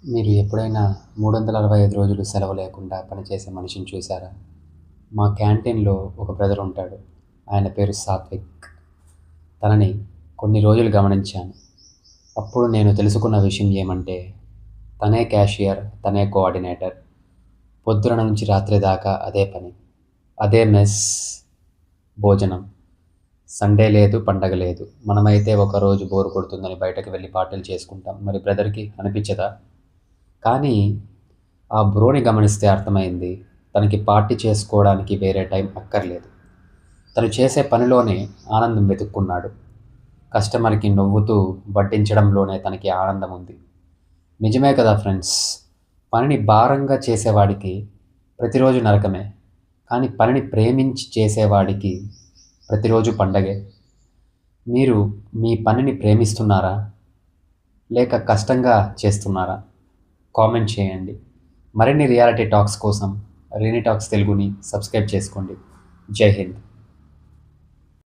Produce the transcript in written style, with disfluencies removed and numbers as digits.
మీరు ఎప్పుడైనా 365 రోజులు సెలవు లేకుండా పనిచేసే మనిషిని చూసారా? మా క్యాంటీన్‌లో ఒక బ్రదర్ ఉంటాడు. ఆయన పేరు సాత్విక్. తనని కొన్ని రోజులు గమనించాను. అప్పుడు నేను తెలుసుకున్న విషయం ఏమంటే, తనే క్యాషియర్, తనే కోఆర్డినేటర్. పొద్దున నుంచి రాత్రి దాకా అదే పని. అదే మెస్, భోజనం. సండే లేదు, పండగ లేదు. మనమైతే ఒకరోజు బోర్ కొడుతుందని బయటకు వెళ్లి పార్టీలు చేసుకుంటాం. మరి బ్రదర్‌కి అనిపించదా? కానీ ఆ బ్రోని గమనిస్తే అర్థమైంది. తనకి పార్టీ చేసుకోవడానికి వేరే టైం అక్కర్లేదు. తను చేసే పనిలోనే ఆనందం వెతుక్కున్నాడు. కస్టమర్‌కి నవ్వుతూ వడ్డించడంలోనే తనకి ఆనందం ఉంది. నిజమే కదా ఫ్రెండ్స్! పనిని భారంగా చేసేవాడికి ప్రతిరోజు నరకమే. కానీ పనిని ప్రేమించి చేసేవాడికి ప్రతిరోజు పండగే. మీరు మీ పనిని ప్రేమిస్తున్నారా? లేక కష్టంగా చేస్తున్నారా? కామెంట్ చేయండి. మరిన్ని రియాలిటీ టాక్స్ కోసం రీనీ టాక్స్ తెలుగుని సబ్స్క్రైబ్ చేసుకోండి. జై హింద్.